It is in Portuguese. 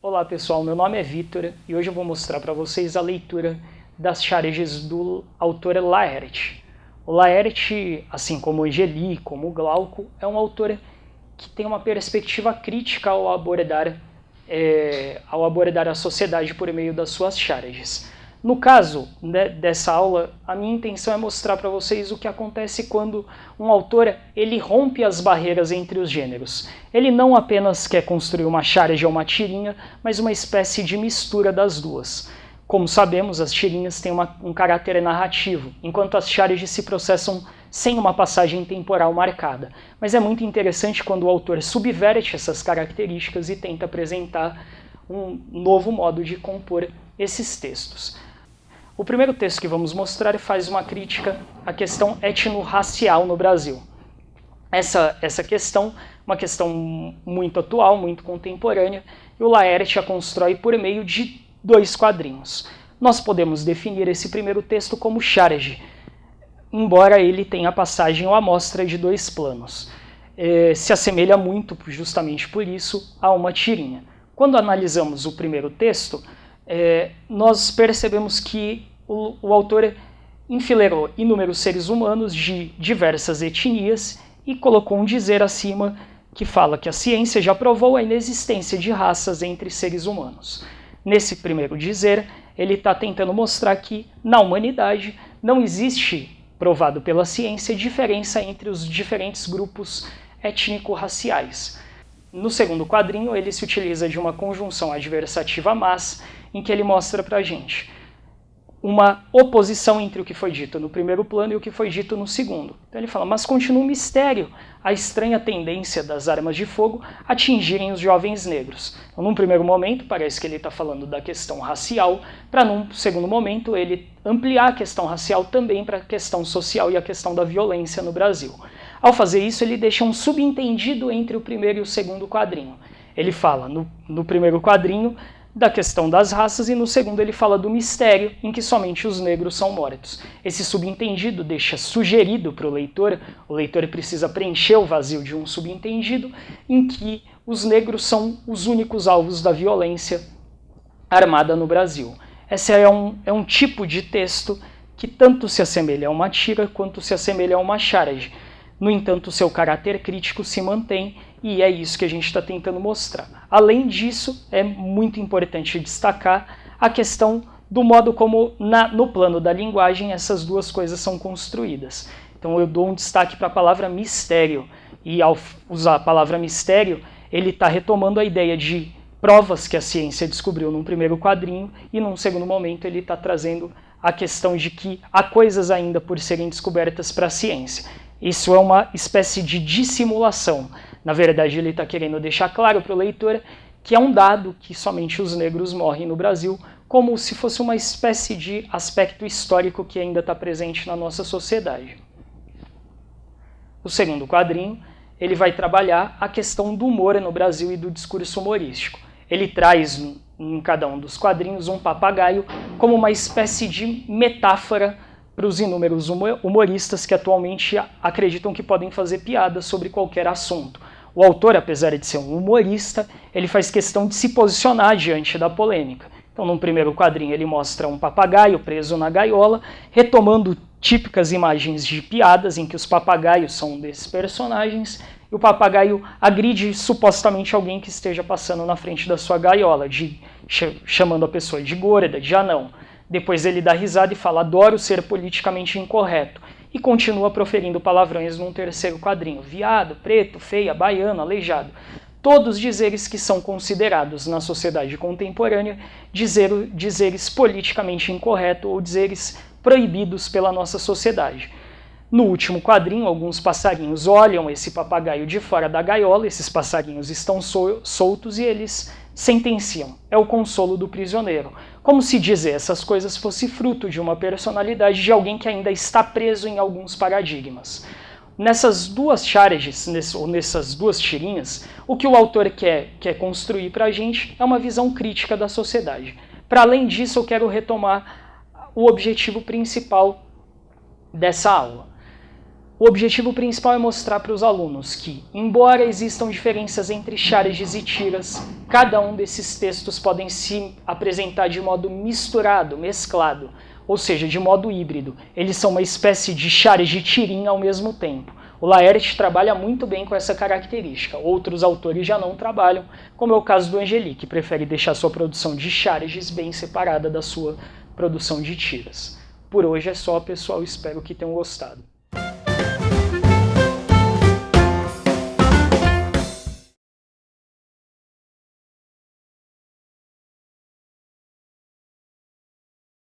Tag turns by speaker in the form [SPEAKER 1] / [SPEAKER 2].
[SPEAKER 1] Olá pessoal, meu nome é Vitor e hoje eu vou mostrar para vocês a leitura das charges do autor Laerte. O Laerte, assim como o Egeli, como o Glauco, é um autor que tem uma perspectiva crítica ao abordar a sociedade por meio das suas charges. No caso dessa aula, a minha intenção é mostrar para vocês o que acontece quando um autor ele rompe as barreiras entre os gêneros. Ele não apenas quer construir uma charge ou uma tirinha, mas uma espécie de mistura das duas. Como sabemos, as tirinhas têm um caráter narrativo, enquanto as charges se processam sem uma passagem temporal marcada. Mas é muito interessante quando o autor subverte essas características e tenta apresentar um novo modo de compor esses textos. O primeiro texto que vamos mostrar faz uma crítica à questão étnico-racial no Brasil. Essa questão, uma questão muito atual, muito contemporânea, e o Laerte a constrói por meio de 2 quadrinhos. Nós podemos definir esse primeiro texto como charge, embora ele tenha a passagem ou amostra de 2 planos. Se assemelha muito, justamente por isso, a uma tirinha. Quando analisamos o primeiro texto, nós percebemos que o autor enfileirou inúmeros seres humanos de diversas etnias e colocou um dizer acima que fala que a ciência já provou a inexistência de raças entre seres humanos. Nesse primeiro dizer, ele está tentando mostrar que na humanidade não existe, provado pela ciência, diferença entre os diferentes grupos étnico-raciais. No segundo quadrinho, ele se utiliza de uma conjunção adversativa mas, em que ele mostra pra gente uma oposição entre o que foi dito no primeiro plano e o que foi dito no segundo. Então ele fala, mas continua um mistério a estranha tendência das armas de fogo atingirem os jovens negros. Então, num primeiro momento, parece que ele está falando da questão racial, para num segundo momento ele ampliar a questão racial também para a questão social e a questão da violência no Brasil. Ao fazer isso, ele deixa um subentendido entre o primeiro e o segundo quadrinho. Ele fala, no primeiro quadrinho, da questão das raças, e no segundo ele fala do mistério em que somente os negros são mortos. Esse subentendido deixa sugerido para o leitor precisa preencher o vazio de um subentendido, em que os negros são os únicos alvos da violência armada no Brasil. Esse é um tipo de texto que tanto se assemelha a uma tira quanto se assemelha a uma charge. No entanto, seu caráter crítico se mantém e é isso que a gente está tentando mostrar. Além disso, é muito importante destacar a questão do modo como, no plano da linguagem, essas duas coisas são construídas. Então eu dou um destaque para a palavra mistério, e ao usar a palavra mistério, ele está retomando a ideia de provas que a ciência descobriu num primeiro quadrinho, e num segundo momento ele está trazendo a questão de que há coisas ainda por serem descobertas para a ciência. Isso é uma espécie de dissimulação. Na verdade, ele está querendo deixar claro para o leitor que é um dado que somente os negros morrem no Brasil, como se fosse uma espécie de aspecto histórico que ainda está presente na nossa sociedade. O segundo quadrinho, ele vai trabalhar a questão do humor no Brasil e do discurso humorístico. Ele traz em cada um dos quadrinhos um papagaio como uma espécie de metáfora para os inúmeros humoristas que atualmente acreditam que podem fazer piadas sobre qualquer assunto. O autor, apesar de ser um humorista, ele faz questão de se posicionar diante da polêmica. Então, num primeiro quadrinho, ele mostra um papagaio preso na gaiola, retomando típicas imagens de piadas em que os papagaios são um desses personagens, e o papagaio agride supostamente alguém que esteja passando na frente da sua gaiola, chamando a pessoa de gorda, de anão. Depois ele dá risada e fala, adoro ser politicamente incorreto, e continua proferindo palavrões num terceiro quadrinho, viado, preto, feia, baiano, aleijado. Todos dizeres que são considerados na sociedade contemporânea dizeres politicamente incorretos ou dizeres proibidos pela nossa sociedade. No último quadrinho, alguns passarinhos olham esse papagaio de fora da gaiola, esses passarinhos estão soltos e eles sentenciam. É o consolo do prisioneiro. Como se dizer essas coisas fosse fruto de uma personalidade de alguém que ainda está preso em alguns paradigmas. Nessas duas charges, nessas duas tirinhas, o que o autor quer construir para a gente é uma visão crítica da sociedade. Para além disso, eu quero retomar o objetivo principal dessa aula. O objetivo principal é mostrar para os alunos que, embora existam diferenças entre Cháreges e tiras, cada um desses textos podem se apresentar de modo misturado, mesclado, ou seja, de modo híbrido. Eles são uma espécie de Chárege e tirinha ao mesmo tempo. O Laerte trabalha muito bem com essa característica. Outros autores já não trabalham, como é o caso do Angeli, que prefere deixar sua produção de Cháreges bem separada da sua produção de tiras. Por hoje é só, pessoal. Espero que tenham gostado.